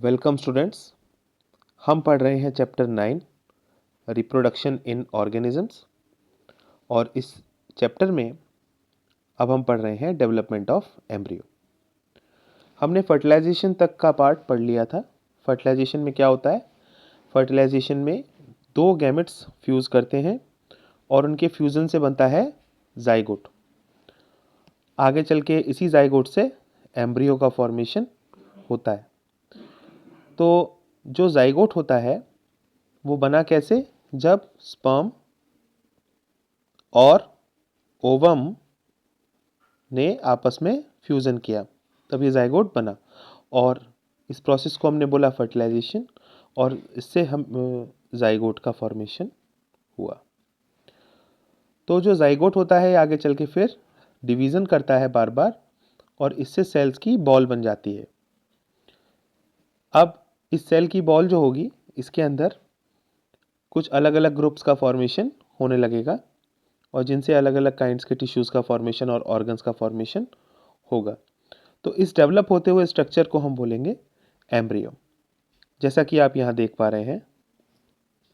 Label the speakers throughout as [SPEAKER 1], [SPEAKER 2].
[SPEAKER 1] Welcome students. हम पढ़ रहे हैं चैप्टर 9 रिप्रोडक्शन इन ऑर्गेनिजम्स और इस चैप्टर में अब हम पढ़ रहे हैं डेवलपमेंट ऑफ एम्ब्रियो। हमने फर्टिलाइजेशन तक का पार्ट पढ़ लिया था। फर्टिलाइजेशन में क्या होता है? फर्टिलाइजेशन में दो गैमेट्स फ्यूज़ करते हैं और उनके फ्यूज़न से बनता है जाइगोट। आगे चल के इसी जाइगोट से एम्ब्रियो का फॉर्मेशन होता है। तो जो जाइगोट होता है वो बना कैसे? जब स्पर्म और ओवम ने आपस में फ्यूज़न किया तब ये जाइगोट बना और इस प्रोसेस को हमने बोला फर्टिलाइजेशन और इससे हम जाइगोट का फॉर्मेशन हुआ। तो जो जाइगोट होता है आगे चल के फिर डिवीज़न करता है बार बार और इससे सेल्स की बॉल बन जाती है। अब इस सेल की बॉल जो होगी इसके अंदर कुछ अलग अलग ग्रुप्स का फॉर्मेशन होने लगेगा और जिनसे अलग अलग काइंड्स के टिश्यूज़ का फॉर्मेशन और ऑर्गन्स का फॉर्मेशन होगा। तो इस डेवलप होते हुए स्ट्रक्चर को हम बोलेंगे एम्ब्रियो। जैसा कि आप यहाँ देख पा रहे हैं,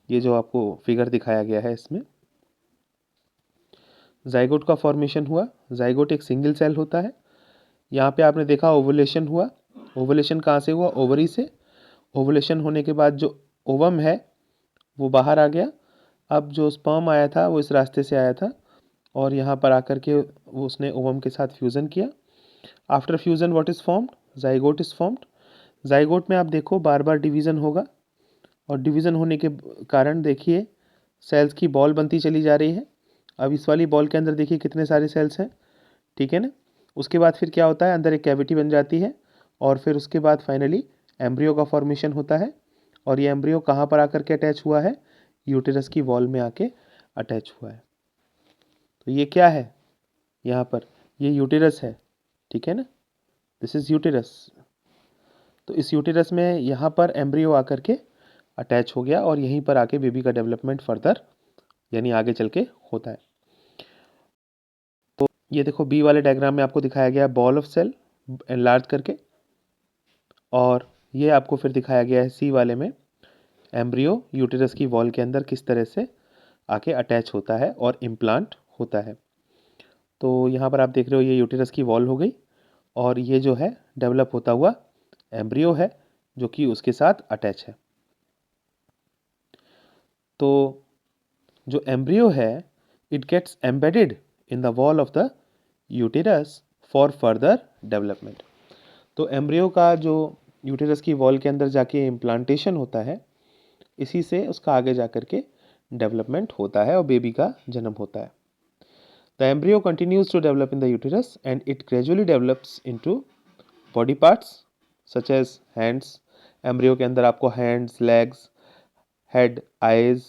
[SPEAKER 1] ये जो आपको फिगर दिखाया गया है इसमें जाइगोट का फॉर्मेशन हुआ। जाइगोट एक सिंगल सेल होता है। यहाँ पे आपने देखा ओवुलेशन हुआ। ओवुलेशन कहाँ से हुआ? ओवरी से। ओवुलेशन होने के बाद जो ओवम है वो बाहर आ गया। अब जो स्पर्म आया था वो इस रास्ते से आया था और यहाँ पर आकर के वो उसने ओवम के साथ फ्यूज़न किया। After fusion what is formed? Zygote is formed. Zygote में आप देखो बार बार डिवीज़न होगा और डिवीज़न होने के कारण देखिए सेल्स की बॉल बनती चली जा रही है। अब इस वाली बॉल के अंदर देखिए कितने सारे सेल्स हैं, ठीक है ना। उसके बाद फिर क्या होता है? अंदर एक कैविटी बन जाती है और फिर उसके बाद फाइनली एम्ब्रियो का फॉर्मेशन होता है और ये एम्ब्रियो कहाँ पर आकर के अटैच हुआ है? यूटेरस की वॉल में आके अटैच हुआ है। तो ये क्या है? यहाँ पर ये यूटेरस है, ठीक है ना। This is uterus. तो इस यूटेरस में यहाँ पर एम्ब्रियो आकर के अटैच हो गया और यहीं पर आके बेबी का डेवलपमेंट फर्दर यानी आगे चल के होता है। तो ये देखो बी वाले डायग्राम में आपको दिखाया गया बॉल ऑफ सेल एनलार्ज करके और ये आपको फिर दिखाया गया है सी वाले में एम्ब्रियो यूटेरस की वॉल के अंदर किस तरह से आके अटैच होता है और इम्प्लांट होता है। तो यहाँ पर आप देख रहे हो ये यूटेरस की वॉल हो गई और ये जो है डेवलप होता हुआ एम्ब्रियो है जो कि उसके साथ अटैच है। तो जो एम्ब्रियो है it gets embedded in the wall of the uterus for further development. तो एम्ब्रियो का जो यूटेरस की वॉल के अंदर जाके इम्प्लांटेशन होता है इसी से उसका आगे जाकर के डेवलपमेंट होता है और बेबी का जन्म होता है। The embryo continues to develop in the uterus and it gradually develops into body parts such as hands. Embryo के अंदर आपको hands, legs, head, eyes,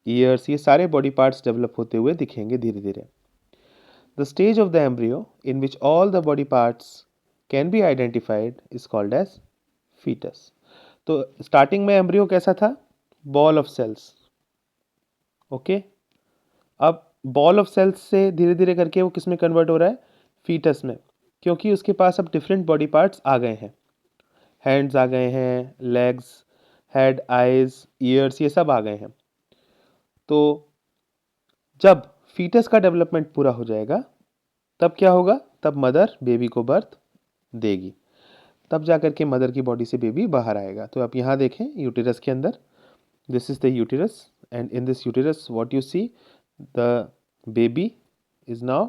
[SPEAKER 1] ears ये सारे बॉडी पार्ट्स डेवलप होते हुए दिखेंगे धीरे धीरे। The stage of the embryo in which all the body parts can be identified is called as foetus. तो स्टार्टिंग में एम्ब्रियो कैसा था? Ball of cells, okay. अब बॉल ऑफ सेल्स से धीरे धीरे करके वो किस में कन्वर्ट हो रहा है? फीटस में, क्योंकि उसके पास अब डिफरेंट बॉडी पार्ट्स आ गए हैं। हैंड्स आ गए हैं, लेग्स, हेड, आइज, ईयर्स ये सब आ गए हैं। तो जब फीटस का डेवलपमेंट पूरा हो जाएगा तब क्या होगा? तब मदर बेबी को बर्थ देगी, तब जाकर के मदर की बॉडी से बेबी बाहर आएगा। तो आप यहाँ देखें यूटेरस के अंदर this is the uterus and in this uterus what you see the baby is now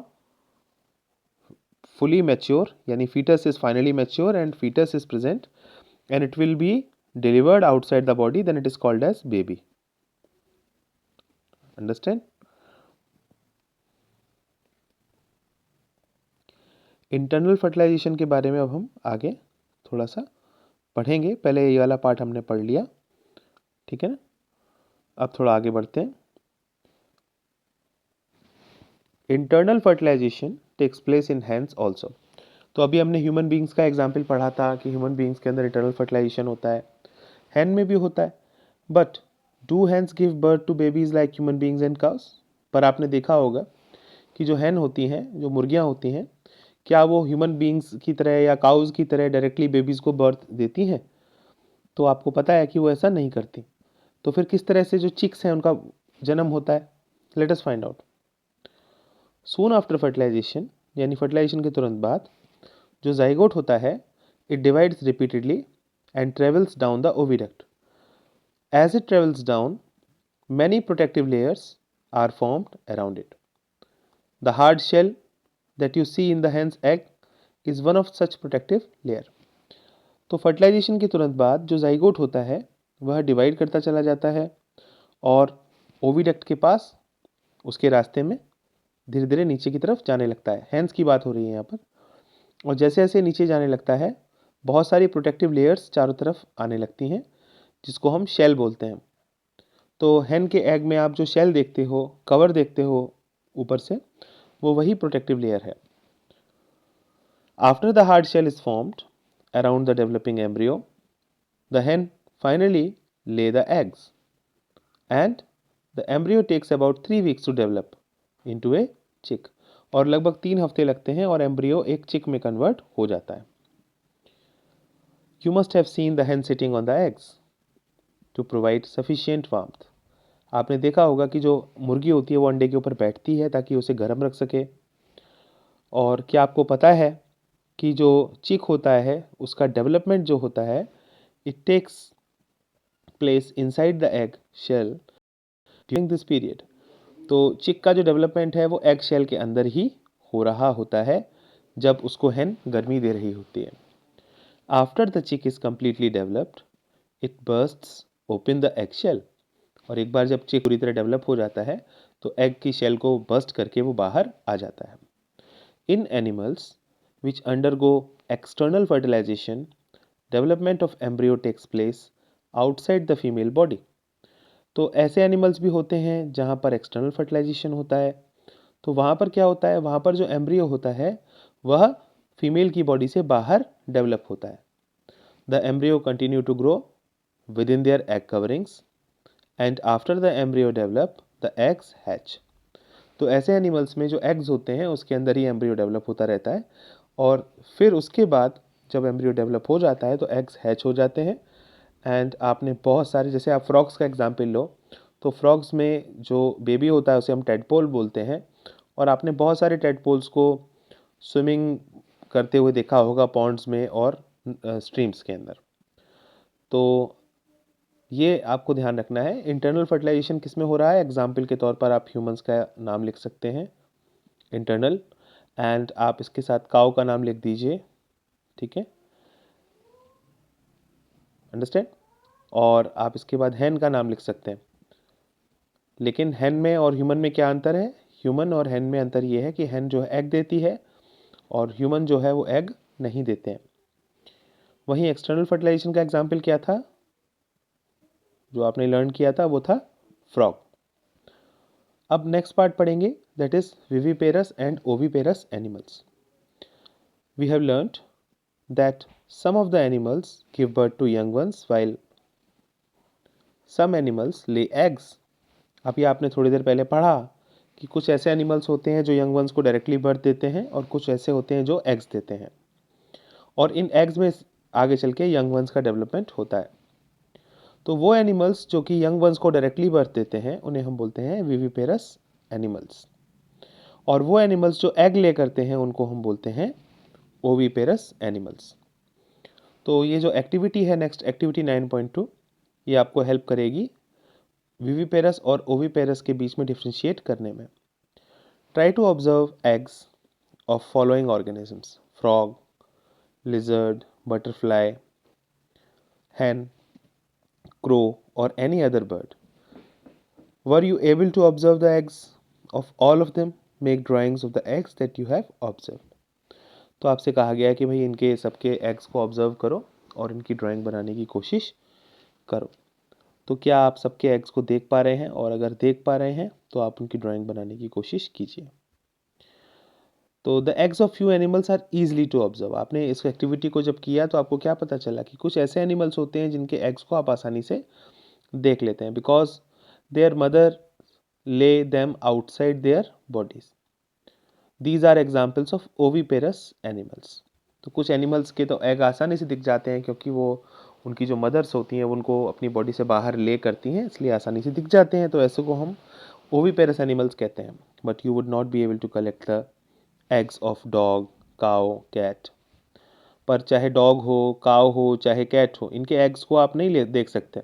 [SPEAKER 1] fully mature यानी fetus is finally mature and fetus is present and it will be delivered outside the body, then it is called as baby. Understand? Internal fertilisation के बारे में अब हम आगे थोड़ा सा पढ़ेंगे। पहले ये वाला पार्ट हमने पढ़ लिया, ठीक है ना। अब थोड़ा आगे बढ़ते हैं। Internal fertilisation takes place in hens also. तो अभी हमने ह्यूमन बींग्स का एग्जाम्पल पढ़ा था कि ह्यूमन बींग्स के अंदर इंटरनल फर्टिलाइजेशन होता है, हैन में भी होता है। But do hens give birth to babies like human beings and cows? पर आपने देखा होगा कि जो हैन होती हैं, जो मुर्गियाँ होती हैं, क्या वो ह्यूमन बींग्स की तरह या काउज की तरह डायरेक्टली बेबीज़ को बर्थ देती हैं? तो आपको पता है कि वो ऐसा नहीं करती। तो फिर किस तरह से जो चिक्स हैं उनका जन्म होता है? Let us find out. Soon after fertilisation, यानी फर्टिलाइजेशन के तुरंत बाद जो जाइगोट होता है, it divides repeatedly and travels down the oviduct. As it travels down, many protective layers are formed around it. The hard shell that you see in the hen's egg is one of such protective layer. तो fertilisation के तुरंत बाद जो zygote होता है वह divide करता चला जाता है और ओविडक्ट के पास उसके रास्ते में धीरे धीरे नीचे की तरफ जाने लगता है। हैंस की बात हो रही है यहाँ पर। और जैसे जैसे नीचे जाने लगता है बहुत सारी प्रोटेक्टिव लेयर्स चारों तरफ आने लगती हैं, जिसको हम शेल बोलते हैं। तो हैन के एग में आप जो शेल देखते हो, कवर देखते हो ऊपर से, वो वही प्रोटेक्टिव लेयर है। After the hard shell is formed around the developing embryo, the hen finally lay the eggs and the embryo takes about 3 weeks to develop into a chick। और लगभग 3 हफ्ते लगते हैं और एम्ब्रियो एक चिक में कन्वर्ट हो जाता है। You must have seen the hen sitting on the eggs to provide sufficient warmth। आपने देखा होगा कि जो मुर्गी होती है वो अंडे के ऊपर बैठती है ताकि उसे गर्म रख सके। और क्या आपको पता है कि जो चिक होता है उसका डेवलपमेंट जो होता है, it takes place inside the egg shell during this period. तो चिक का जो डेवलपमेंट है वो एग शेल के अंदर ही हो रहा होता है जब उसको हैन गर्मी दे रही होती है। After the chick is completely developed, it bursts open the egg shell. और एक बार जब चिक पूरी तरह डेवलप हो जाता है तो एग की शेल को बर्स्ट करके वो बाहर आ जाता है। इन animals which undergo external fertilization, development of embryo takes place outside the female body। तो ऐसे एनिमल्स भी होते हैं जहाँ पर एक्सटर्नल फर्टिलाइजेशन होता है। तो वहाँ पर क्या होता है, वहाँ पर जो एम्ब्रियो होता है वह फीमेल की बॉडी से बाहर डेवलप होता है। The embryo continue to grow within their egg coverings and after the embryo develop the eggs hatch. तो ऐसे एनिमल्स में जो एग्स होते हैं उसके अंदर ही एम्ब्रियो डेवलप होता रहता है और फिर उसके बाद जब एम्ब्रियो डेवलप हो जाता है तो एग्स हैच हो जाते हैं। एंड आपने बहुत सारे, जैसे आप फ्रॉग्स का एग्जांपल लो, तो फ्रॉग्स में जो बेबी होता है उसे हम टेडपोल बोलते हैं। और आपने बहुत सारे टेडपोल्स को स्विमिंग करते हुए देखा होगा पॉन्ड्स में और स्ट्रीम्स के अंदर। तो ये आपको ध्यान रखना है। इंटरनल फर्टिलाइजेशन किस में हो रहा है? एग्जाम्पल के तौर पर आप ह्यूमंस का नाम लिख सकते हैं, इंटरनल, एंड आप इसके साथ काऊ का नाम लिख दीजिए, ठीक है, अंडरस्टैंड। और आप इसके बाद हैन का नाम लिख सकते हैं। लेकिन हैन में और ह्यूमन में क्या अंतर है? ह्यूमन और हैन में अंतर ये है कि हैन जो है एग देती है और ह्यूमन जो है वो एग नहीं देते हैं। वहीं एक्सटर्नल फर्टिलाइजेशन का एग्जाम्पल क्या था जो आपने लर्न किया था? वो था फ्रॉग। अब नेक्स्ट पार्ट पढ़ेंगे, that is viviparous and oviparous animals. We have learned that some of the animals give birth to young ones while some animals lay eggs। अभी आपने थोड़ी देर पहले पढ़ा कि कुछ ऐसे एनिमल्स होते हैं जो यंग वंस को डायरेक्टली बर्थ देते हैं और कुछ ऐसे होते हैं जो एग्स देते हैं, और इन एग्स में आगे चल के यंग वंस का डेवलपमेंट होता है। तो वो एनिमल्स जो कि यंग वंस को डायरेक्टली बर्थ देते हैं उन्हें हम बोलते हैं विविपेरस एनिमल्स, और वो एनिमल्स जो एग ले करते हैं उनको हम बोलते हैं ओविपेरस एनिमल्स। तो ये जो एक्टिविटी है, नेक्स्ट एक्टिविटी 9.2, ये आपको हेल्प करेगी विविपेरस और ओविपेरस के बीच में डिफ्रेंशिएट करने में। Try to observe eggs of following organisms: frog, lizard, butterfly, hen, crow or any other bird। Were you able to observe the eggs of all of them? Make drawings of the eggs that you have observed। तो आपसे कहा गया है कि भाई इनके सबके eggs को ऑब्जर्व करो और इनकी ड्राइंग बनाने की कोशिश करो। तो क्या आप सबके एग्स को देख पा रहे हैं? और अगर देख पा रहे हैं तो आप उनकी ड्राइंग बनाने की कोशिश कीजिए। तो the eggs of few animals are easily to observe. आपने इस एक्टिविटी को जब किया तो आपको क्या पता चला कि कुछ ऐसे एनिमल्स होते हैं जिनके एग्स को आप आसानी से देख लेते हैं, because their mother lay them outside their bodies. These are examples of oviparous animals. तो कुछ एनिमल्स के तो एग आसानी से दिख जाते हैं क्योंकि वो उनकी जो मदर्स होती हैं उनको अपनी बॉडी से बाहर ले करती हैं, इसलिए आसानी से दिख जाते हैं, तो ऐसे को हम ओविपेरस एनिमल्स कहते हैं. But you would not be able to collect the eggs of dog, cow, cat. पर चाहे डॉग हो, काउ हो, चाहे कैट हो, इनके एग्स को आप नहीं ले देख सकते,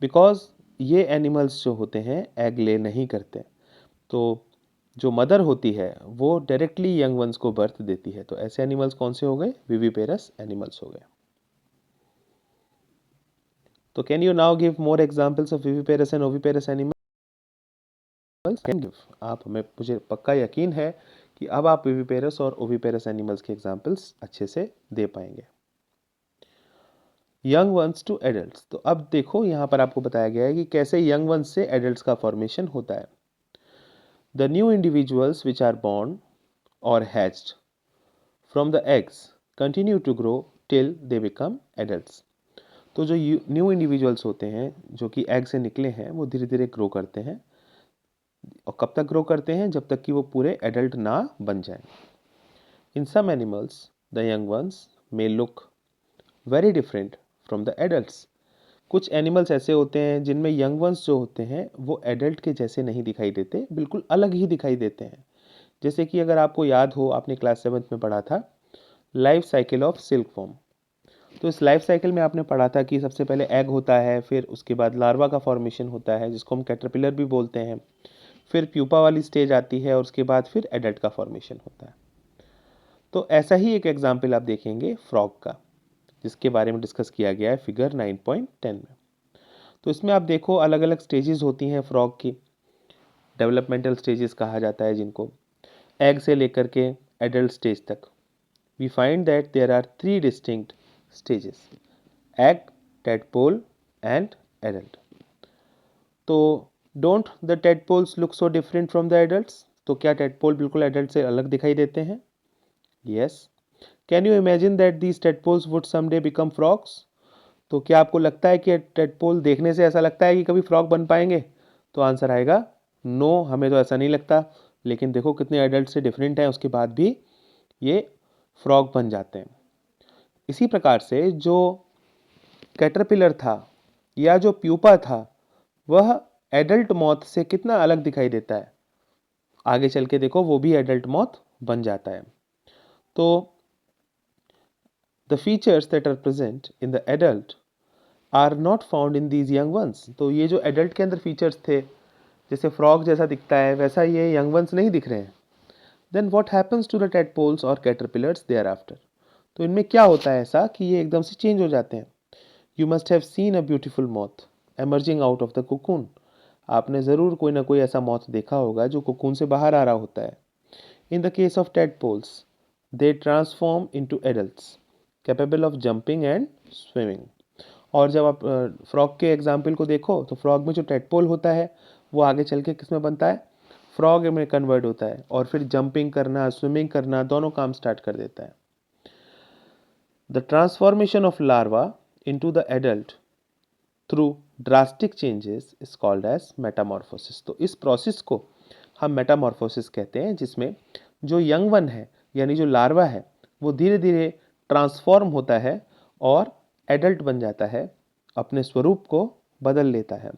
[SPEAKER 1] बिकॉज ये एनिमल्स जो होते हैं एग ले नहीं करते. तो जो मदर होती है वो डायरेक्टली यंग वंस को बर्थ देती है. तो ऐसे एनिमल्स कौन से हो गए? विविपेरस एनिमल्स हो गए. तो can you now give more examples of viviparous and oviparous animals? Can give. आप हमें, मुझे पक्का यकीन है कि अब आप विविपेरस और ओविपेरस एनिमल्स के एग्जांपल्स अच्छे से दे पाएंगे. Young ones to adults. तो अब देखो यहाँ पर आपको बताया गया है कि कैसे यंग वंस से एडल्ट्स का फॉर्मेशन होता है. The new individuals which are born or hatched from the eggs continue to grow till they become adults. तो जो न्यू इंडिविजुअल्स होते हैं जो कि एग से निकले हैं वो धीरे धीरे ग्रो करते हैं. और कब तक ग्रो करते हैं? जब तक कि वो पूरे एडल्ट ना बन जाएं. In some animals the young ones may look very different from the adults. कुछ एनिमल्स ऐसे होते हैं जिनमें यंग वंस जो होते हैं वो एडल्ट के जैसे नहीं दिखाई देते, बिल्कुल अलग ही दिखाई देते हैं. जैसे कि अगर आपको याद हो, आपने क्लास 7th में पढ़ा था life cycle of silk worm. तो इस लाइफ साइकिल में आपने पढ़ा था कि सबसे पहले एग होता है, फिर उसके बाद लार्वा का फॉर्मेशन होता है जिसको हम कैटरपिलर भी बोलते हैं, फिर प्यूपा वाली स्टेज आती है और उसके बाद फिर एडल्ट का फॉर्मेशन होता है. तो ऐसा ही एक एग्जाम्पल आप देखेंगे फ्रॉग का, जिसके बारे में डिस्कस किया गया है फिगर 9.10 में. तो इसमें आप देखो अलग अलग स्टेजेस होती हैं फ्रॉग की, डेवलपमेंटल स्टेजेस कहा जाता है जिनको, एग से लेकर के एडल्ट स्टेज तक. We find that there are three distinct stages: egg, tadpole and adult. तो don't the tadpoles look so different from the adults? तो क्या tadpole बिल्कुल adult से अलग दिखाई देते हैं? Yes. Can you imagine that these tadpoles would someday become frogs? तो क्या आपको लगता है कि tadpole देखने से ऐसा लगता है कि कभी frog बन पाएंगे? तो आंसर आएगा नो, हमें तो ऐसा नहीं लगता. लेकिन देखो कितने एडल्ट से डिफरेंट है, उसके बाद भी ये फ्रॉग बन जाते हैं. इसी प्रकार से जो कैटरपिलर था या जो प्यूपा था वह एडल्ट मॉथ से कितना अलग दिखाई देता है. आगे चल के देखो वो भी एडल्ट मॉथ बन जाता है. तो the features that are present in the adult are not found in these young ones. तो ये जो एडल्ट के अंदर फीचर्स थे, जैसे फ्रॉग जैसा दिखता है वैसा ये यंग वंस नहीं दिख रहे हैं. Then what happens to the tadpoles और कैटरपिलर्स देयर आफ्टर. तो इनमें क्या होता है ऐसा कि ये एकदम से चेंज हो जाते हैं. You must have seen a beautiful moth emerging out of the cocoon. आपने ज़रूर कोई ना कोई ऐसा मॉथ देखा होगा जो कोकून से बाहर आ रहा होता है. In the case of tadpoles they transform into adults capable of jumping and swimming. और जब आप फ्रॉग के एग्जाम्पल को देखो तो फ्रॉग में जो tadpole होता है वो आगे चल के किस में बनता है? फ्रॉग में कन्वर्ट होता है और फिर जंपिंग करना, स्विमिंग करना, दोनों काम स्टार्ट कर देता है. The transformation of larva into the adult through drastic changes is called as metamorphosis. तो इस प्रोसेस को हम मेटामॉर्फोसिस कहते हैं, जिसमें जो यंग वन है यानी जो लार्वा है वो धीरे धीरे ट्रांसफॉर्म होता है और एडल्ट बन जाता है, अपने स्वरूप को बदल लेता है.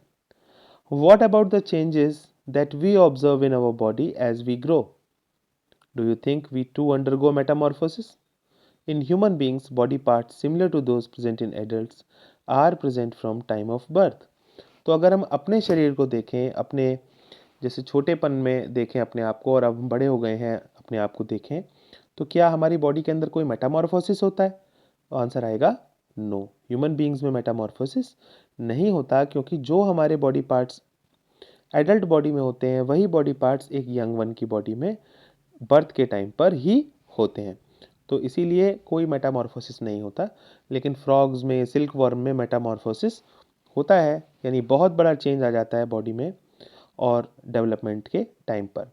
[SPEAKER 1] What about the changes that we observe in our body as we grow? Do you think we too undergo metamorphosis? In human beings, body parts similar to those present in adults are present from time of birth. तो अगर हम अपने शरीर को देखें, अपने जैसे छोटेपन में देखें अपने आप को, और अब हम बड़े हो गए हैं अपने आप को देखें, तो क्या हमारी बॉडी के अंदर कोई मेटामॉर्फोसिस होता है? तो आंसर आएगा नो. ह्यूमन बीइंग्स में मेटामॉर्फोसिस नहीं होता, क्योंकि जो हमारे बॉडी पार्ट्स एडल्ट बॉडी में होते हैं वही बॉडी पार्ट्स एक यंग वन की बॉडी में बर्थ के टाइम पर ही होते हैं. तो इसीलिए कोई मेटामॉर्फोसिस नहीं होता. लेकिन फ्रॉग्स में, सिल्क वर्म में मेटामॉर्फोसिस होता है, यानी बहुत बड़ा चेंज आ जाता है बॉडी में और डेवलपमेंट के टाइम पर.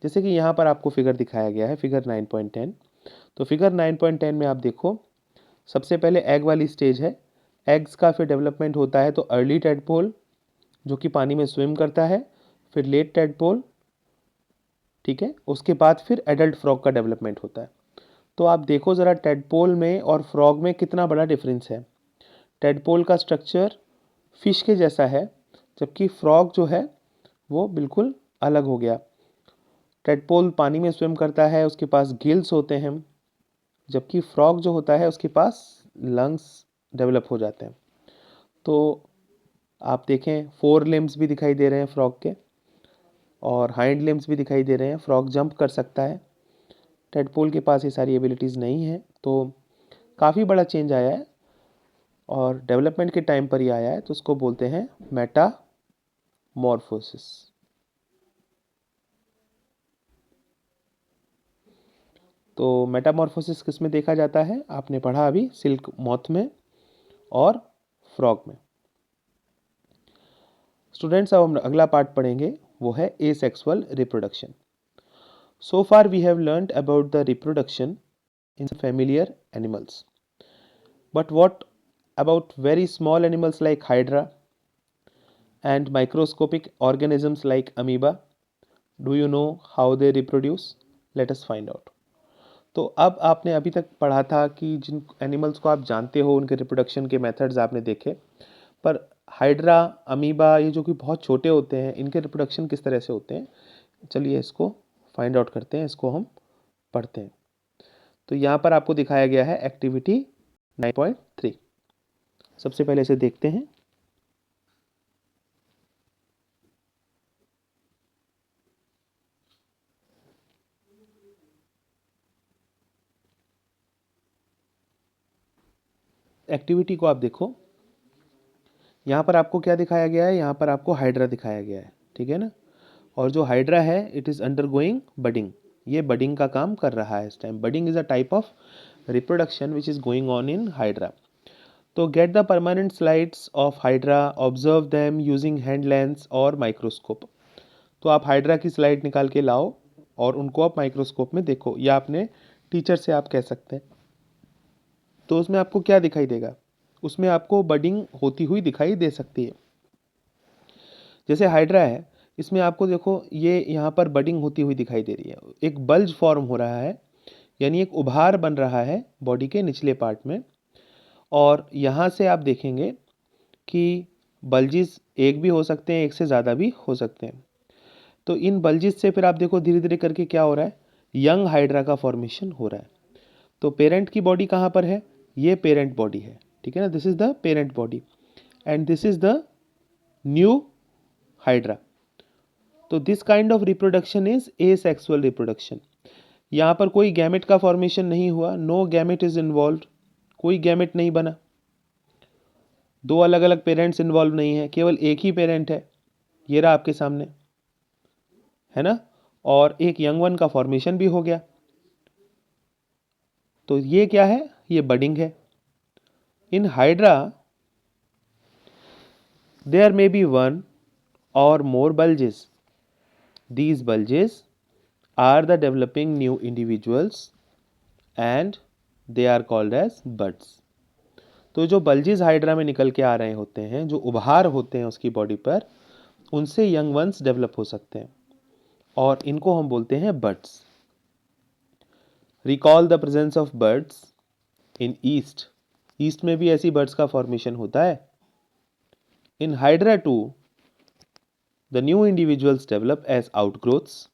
[SPEAKER 1] जैसे कि यहाँ पर आपको फिगर दिखाया गया है, फिगर 9.10. तो फिगर 9.10 में आप देखो, सबसे पहले एग वाली स्टेज है. एग्स का फिर डेवलपमेंट होता है तो अर्ली टेडपोल जो कि पानी में स्विम करता है, फिर लेट टेडपोल, ठीक है, उसके बाद फिर एडल्ट फ्रॉग का डेवलपमेंट होता है. तो आप देखो ज़रा टेडपोल में और फ्रॉग में कितना बड़ा डिफरेंस है. टेडपोल का स्ट्रक्चर फिश के जैसा है, जबकि फ्रॉग जो है वो बिल्कुल अलग हो गया। टेडपोल पानी में स्विम करता है, उसके पास गिल्स होते हैं, जबकि फ्रॉग जो होता है उसके पास लंग्स डेवलप हो जाते हैं। तो आप देखें 4 लिम्स भी दिखाई दे रहे हैं फ्रॉग के, और हाइंड लिम्स भी दिखाई दे रहे हैं। फ्रॉग जंप कर सकता है, टेडपोल के पास ये सारी एबिलिटीज़ नहीं है। तो काफ़ी बड़ा चेंज आया है और डेवलपमेंट के टाइम पर ही आया है, तो उसको बोलते हैं मेटामॉर्फोसिस। तो मेटामॉर्फोसिस किस में देखा जाता है, आपने पढ़ा अभी सिल्क मॉथ में और फ्रॉग में। स्टूडेंट्स, अब हम अगला पार्ट पढ़ेंगे, वो है asexual reproduction. So far we have learnt about the reproduction in familiar animals. But what about very small animals like Hydra and microscopic organisms like amoeba? Do you know how they reproduce? Let us find out. तो अब आपने अभी तक पढ़ा था कि जिन animals को आप जानते हो उनके रिप्रोडक्शन के मेथड्स आपने देखे, पर हाइड्रा, अमीबा, ये जो कि बहुत छोटे होते हैं, इनके रिप्रोडक्शन किस तरह से होते हैं, चलिए इसको फाइंड आउट करते हैं, इसको हम पढ़ते हैं। तो यहाँ पर आपको दिखाया गया है एक्टिविटी 9.3। सबसे पहले इसे देखते हैं। एक्टिविटी को आप देखो, यहाँ पर आपको क्या दिखाया गया है, यहाँ पर आपको हाइड्रा दिखाया गया है, ठीक है ना। और जो हाइड्रा है इट इज़ अंडरगोइंग बडिंग, ये बडिंग का काम कर रहा है इस time. Budding is a type of reproduction which is going on in hydra. तो get the permanent slides of hydra, observe them using hand lens और माइक्रोस्कोप। तो आप हाइड्रा की स्लाइड निकाल के लाओ और उनको आप माइक्रोस्कोप में देखो, या अपने टीचर से आप कह सकते हैं। तो उसमें आपको क्या दिखाई देगा, उसमें आपको बडिंग होती हुई दिखाई दे सकती है। जैसे हाइड्रा है, इसमें आपको देखो ये यहाँ पर बडिंग होती हुई दिखाई दे रही है, एक बल्ज फॉर्म हो रहा है, यानी एक उभार बन रहा है बॉडी के निचले पार्ट में। और यहाँ से आप देखेंगे कि बल्जिस एक भी हो सकते हैं, एक से ज़्यादा भी हो सकते हैं। तो इन बल्जिस से फिर आप देखो धीरे धीरे करके क्या हो रहा है, यंग हाइड्रा का फॉर्मेशन हो रहा है। तो पेरेंट की बॉडी कहाँ पर है, ये पेरेंट बॉडी है, ठीक है ना, this is the parent body and this is the new hydra. तो this kind of reproduction is asexual reproduction. यहाँ पर कोई गैमेट का फॉर्मेशन नहीं हुआ, नो गैमेट इज इन्वॉल्व्ड, कोई गैमेट नहीं बना, दो अलग अलग पेरेंट्स इन्वॉल्व नहीं है, केवल एक ही पेरेंट है, ये रहा आपके सामने, है ना। और एक यंग वन का फॉर्मेशन भी हो गया। तो ये क्या है, ये बडिंग है। In hydra there may be one or more bulges. These bulges are the developing new individuals and they are called as buds. तो जो बल्जेस हाइड्रा में निकल के आ रहे होते हैं, जो उभार होते हैं उसकी बॉडी पर, उनसे यंग वंस डेवलप हो सकते हैं और इनको हम बोलते हैं buds. Recall the presence of buds in yeast, yeast में भी ऐसी बर्ड्स का फॉर्मेशन होता है। In hydra to the new individuals develop as outgrowths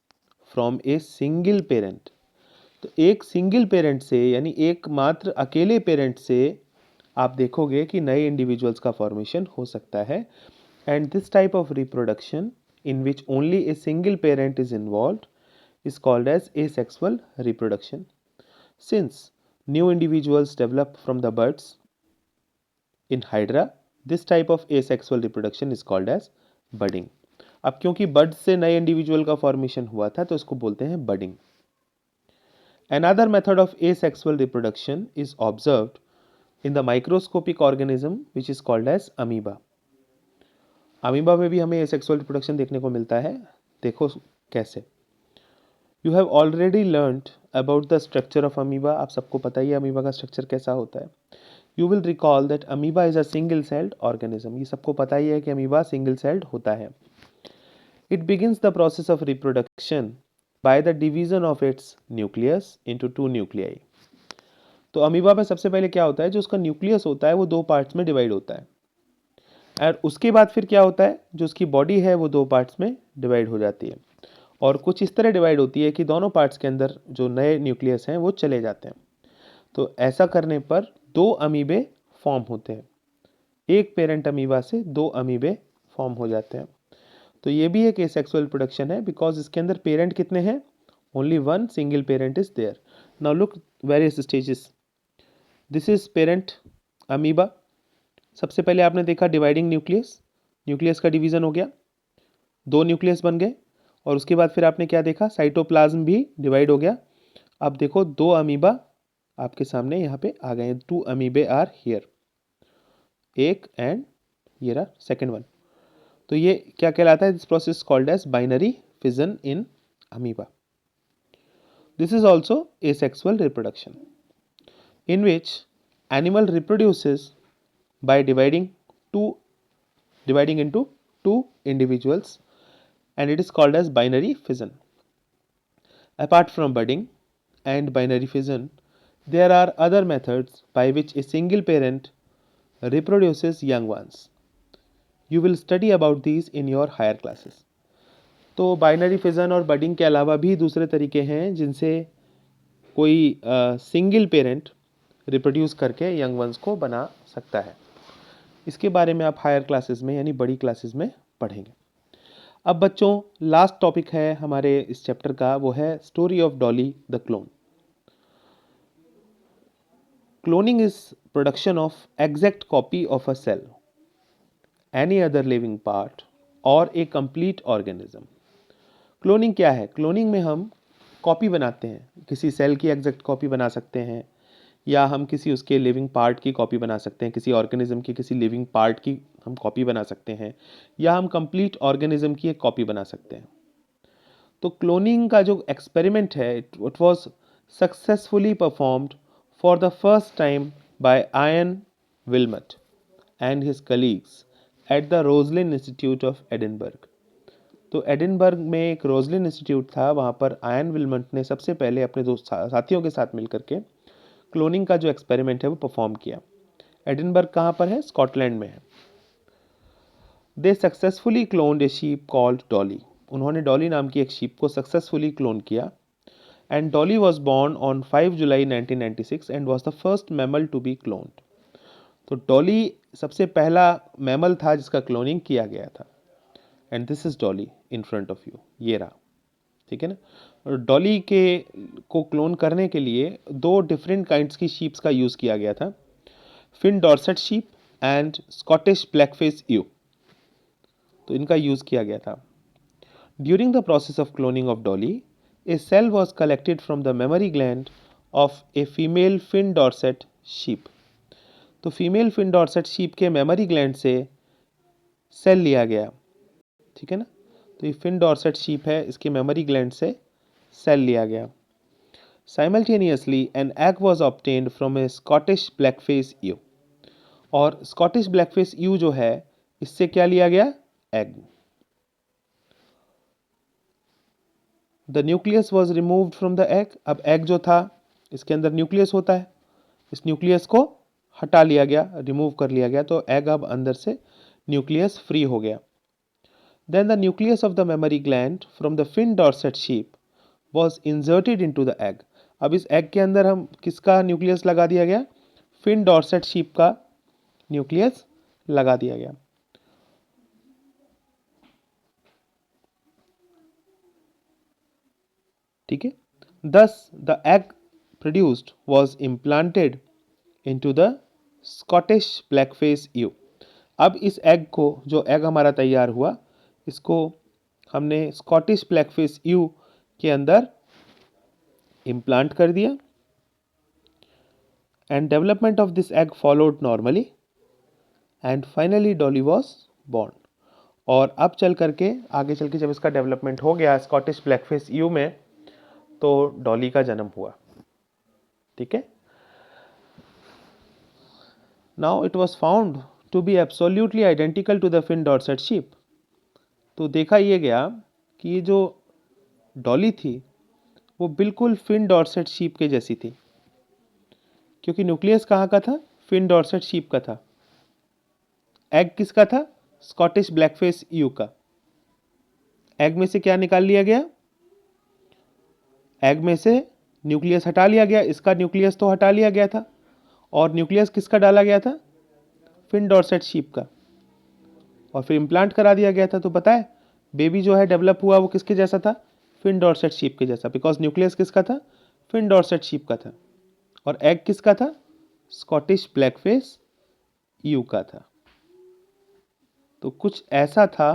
[SPEAKER 1] from a single parent. तो एक सिंगल पेरेंट से, यानी एकमात्र अकेले पेरेंट से आप देखोगे कि नए इंडिविजुअल्स का फॉर्मेशन हो सकता है। And this type of reproduction in which only a single parent is involved is called as asexual reproduction. Since new individuals develop from the buds in hydra, this type of asexual reproduction is called as budding. अब क्योंकि बड से नए individual का formation हुआ था तो इसको बोलते हैं budding. Another method of asexual reproduction is observed in the microscopic organism which is called as amoeba. Amoeba में भी हमें asexual reproduction देखने को मिलता है, देखो कैसे। You have already learned about the structure of amoeba. आप सबको पता ही है अमीबा का स्ट्रक्चर कैसा होता है। You will recall that amoeba is a single celled organism. ये सबको पता ही है कि अमीबा सिंगल सेल्ड होता है। It begins the process of reproduction by the division of its nucleus into two nuclei. तो अमीबा में सबसे पहले क्या होता है, जो उसका न्यूक्लियस होता है वो दो पार्ट्स में डिवाइड होता है, और उसके बाद फिर क्या होता है, जो उसकी बॉडी है वो दो पार्ट्स में डिवाइड हो जाती है, और कुछ इस तरह डिवाइड होती है कि दोनों पार्ट्स के अंदर जो नए न्यूक्लियस हैं वो चले जाते हैं। तो ऐसा करने पर दो अमीबे फॉर्म होते हैं, एक पेरेंट अमीबा से दो अमीबे फॉर्म हो जाते हैं। तो ये भी एक एसेक्सुअल प्रोडक्शन है, बिकॉज इसके अंदर पेरेंट कितने हैं, only one single parent is there. Now look various stages. This is parent amoeba. सबसे पहले आपने देखा डिवाइडिंग न्यूक्लियस, न्यूक्लियस का डिवीजन हो गया, दो न्यूक्लियस बन गए, और उसके बाद फिर आपने क्या देखा, साइटोप्लाज्म भी डिवाइड हो गया। अब देखो दो अमीबा आपके सामने यहाँ पे आ गए हैं, टू अमीबे आर हियर, एक एंड ये रहा सेकेंड वन। तो ये क्या कहलाता है, this process called as binary fission in amoeba. This is also asexual reproduction in which animal reproduces by dividing into two individuals, and it is called as binary fission. Apart from budding and binary fission, there are other methods by which a single parent reproduces young ones. You will study about these in your higher classes. तो binary fission और budding के अलावा भी दूसरे तरीके हैं जिनसे कोई सिंगल पेरेंट रिप्रोड्यूस करके यंग वंस को बना सकता है। इसके बारे में आप हायर क्लासेस में यानी बड़ी क्लासेस में पढ़ेंगे। अब बच्चों लास्ट टॉपिक है हमारे इस चैप्टर का, वो है story of Dolly the clone. Cloning is production of exact copy of a cell, any other living part और ए कंप्लीट ऑर्गेनिज्म। क्लोनिंग क्या है, क्लोनिंग में हम कॉपी बनाते हैं, किसी सेल की एग्जैक्ट कॉपी बना सकते हैं, या हम किसी उसके लिविंग पार्ट की कॉपी बना सकते हैं, किसी ऑर्गेनिज्म की किसी लिविंग पार्ट की हम कॉपी बना सकते हैं, या हम कंप्लीट ऑर्गेनिज्म की एक कॉपी बना सकते हैं। तो क्लोनिंग का जो एक्सपेरिमेंट है it was successfully performed for the first time by Ian Wilmut and his colleagues at the Roslin Institute of Edinburgh. तो एडिनबर्ग में एक रोजलिन इंस्टीट्यूट था, वहाँ पर आयन विल्मट ने सबसे पहले अपने दो साथियों के साथ मिलकर के क्लोनिंग का जो एक्सपेरिमेंट है वो परफॉर्म किया। एडिनबर्ग कहाँ पर है, स्कॉटलैंड में है। They successfully cloned a sheep called Dolly. उन्होंने डॉली नाम की एक शीप को सक्सेसफुली क्लोन किया, and Dolly was born on 5 July 1996 and was the first mammal to be cloned. तो डॉली सबसे पहला मैमल था जिसका क्लोनिंग किया गया था, and this is Dolly in front of you, ये रहा, ठीक है ना। और डॉली के को क्लोन करने के लिए दो डिफरेंट काइंड्स की शीप्स का यूज़ किया गया था, Finn Dorset sheep and Scottish blackface ewe. तो इनका यूज़ किया गया था। During the process of cloning of Dolly, a cell was collected from the mammary gland of a female Finn Dorset sheep. तो फीमेल फिन डॉर्सेट शीप के mammary gland से cell लिया गया, ठीक है ना। तो ये फिन डॉर्सेट शीप है, इसके मेमोरी ग्लैंड से सेल लिया गया। Simultaneously an egg was obtained from a Scottish blackface ewe. और स्कॉटिश ब्लैकफेस ईव जो है, इससे क्या लिया गया, egg. The nucleus was removed from the egg. अब एग जो था, इसके अंदर न्यूक्लियस होता है, इस न्यूक्लियस को हटा लिया गया, रिमूव कर लिया गया, तो एग अब अंदर से न्यूक्लियस फ्री हो गया। Then the nucleus of the mammary gland from the fin dorsate sheep was inserted into the egg. अब इस एग के अंदर हम किसका न्यूक्लियस लगा दिया गया, फिन डॉर्सेट शीप का न्यूक्लियस लगा दिया गया। ठीक है। Thus the egg produced was implanted into the Scottish blackface ewe. अब इस एग को, जो एग हमारा तैयार हुआ, इसको हमने स्कॉटिश ब्लैकफेस ईव के अंदर इम्प्लांट कर दिया, and development of this egg followed normally, and finally Dolly was born. और अब चल करके आगे चल के जब इसका डेवलपमेंट हो गया स्कॉटिश ब्लैकफेस ईव में, तो डॉली का जन्म हुआ, ठीक है। Now it was found to be absolutely identical to the Finn Dorset sheep. तो देखा ये गया कि ये जो डॉली थी वो बिल्कुल फिन डॉर्सेट शीप के जैसी थी। क्योंकि न्यूक्लियस कहाँ का था? फिन डॉर्सेट शीप का था। एग किसका था? स्कॉटिश ब्लैकफेस ईयू का। एग में से क्या निकाल लिया गया? एग में से न्यूक्लियस हटा लिया गया, इसका न्यूक्लियस तो हटा लिया गया था, और न्यूक्लियस किसका डाला गया था? फिन डॉर्सेट शीप का, और फिर इम्प्लांट करा दिया गया था। तो पता है बेबी जो है डेवलप हुआ वो किसके जैसा था? फिन डॉर्सेट शीप के जैसा, बिकॉज न्यूक्लियस किसका था? फिन डॉर्सेट शीप का था, और एग किसका था? स्कॉटिश ब्लैकफेस ईयू का था। तो कुछ ऐसा था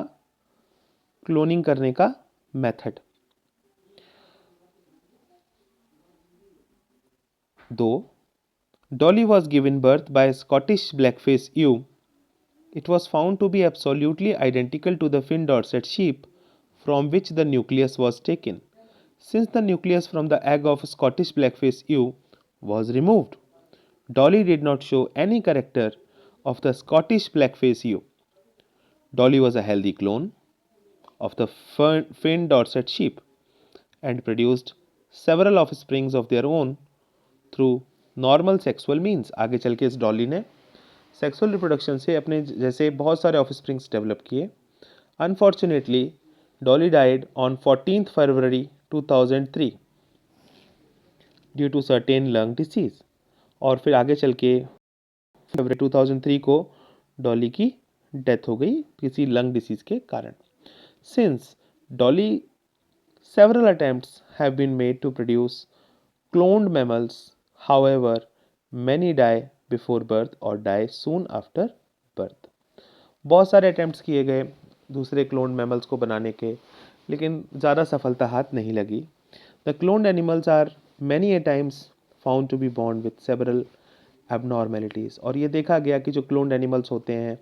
[SPEAKER 1] क्लोनिंग करने का method. Though Dolly was given birth by a Scottish blackface ewe, it was found to be absolutely identical to the Finn Dorset sheep from which the nucleus was taken. Since the nucleus from the egg of Scottish blackface ewe was removed, Dolly did not show any character of the Scottish blackface ewe. Dolly was a healthy clone of the Finn Dorset sheep and produced several offsprings of their own through normal sexual means. आगे चल के इस डॉली ने sexual reproduction से अपने जैसे बहुत सारे ऑफस्प्रिंग्स डेवलप किए। Unfortunately Dolly died on 14 February 2003 due to certain lung disease. और फिर आगे चल के फरवरी 2003 को डॉली की डेथ हो गई किसी लंग डिसीज के कारण। Since Dolly several attempts have been made to produce cloned mammals. However, many die before birth or die soon after birth. बहुत सारे अटेम्प्ट्स किए गए दूसरे क्लोन्ड मैमल्स को बनाने के, लेकिन ज़्यादा सफलता हाथ नहीं लगी। The cloned animals are many a times found to be born with several abnormalities. और ये देखा गया कि जो क्लोन्ड एनिमल्स होते हैं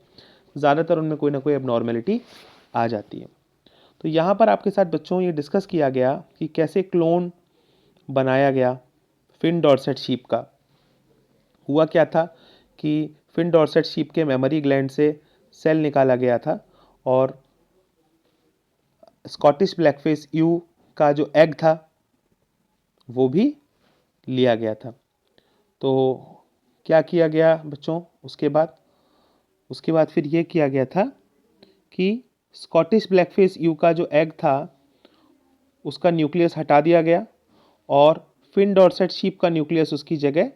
[SPEAKER 1] ज़्यादातर उनमें कोई ना कोई एबनॉर्मेलिटी आ जाती है। तो यहाँ पर आपके साथ बच्चों ये डिस्कस किया गया कि कैसे क्लोन बनाया गया फिन डॉर्सेट शीप का। हुआ क्या था कि फिन डॉर्सेट शीप के मेमोरी ग्लैंड से सेल निकाला गया था, और स्कॉटिश ब्लैकफेस ईयू का जो एग था वो भी लिया गया था। तो क्या किया गया बच्चों उसके बाद फिर ये किया गया था कि स्कॉटिश ब्लैकफेस ईयू का जो एग था उसका न्यूक्लियस हटा दिया गया, और फिन डॉर्सेट शीप का न्यूक्लियस उसकी जगह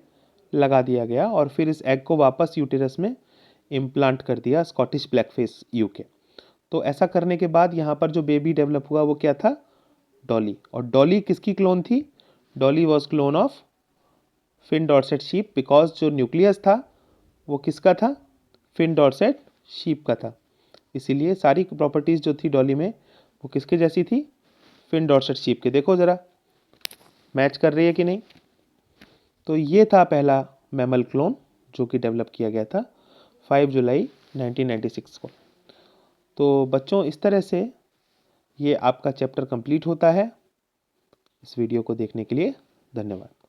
[SPEAKER 1] लगा दिया गया, और फिर इस एग को वापस यूटेरस में इम्प्लांट कर दिया स्कॉटिश ब्लैकफेस ईयू के। तो ऐसा करने के बाद यहाँ पर जो बेबी डेवलप हुआ वो क्या था? डॉली। और डॉली किसकी क्लोन थी? Dolly was clone of Finn Dorset sheep, because जो न्यूक्लियस था वो किसका था? फिन डॉर्सेट शीप का था। इसीलिए सारी प्रॉपर्टीज़ जो थी डॉली में वो किसके जैसी थी? फिन डॉर्सेट शीप के। देखो ज़रा मैच कर रही है कि नहीं। तो ये था पहला मैमल क्लोन जो कि डेवलप किया गया था 5 जुलाई 1996 को। तो बच्चों इस तरह से ये आपका चैप्टर कंप्लीट होता है। इस वीडियो को देखने के लिए धन्यवाद।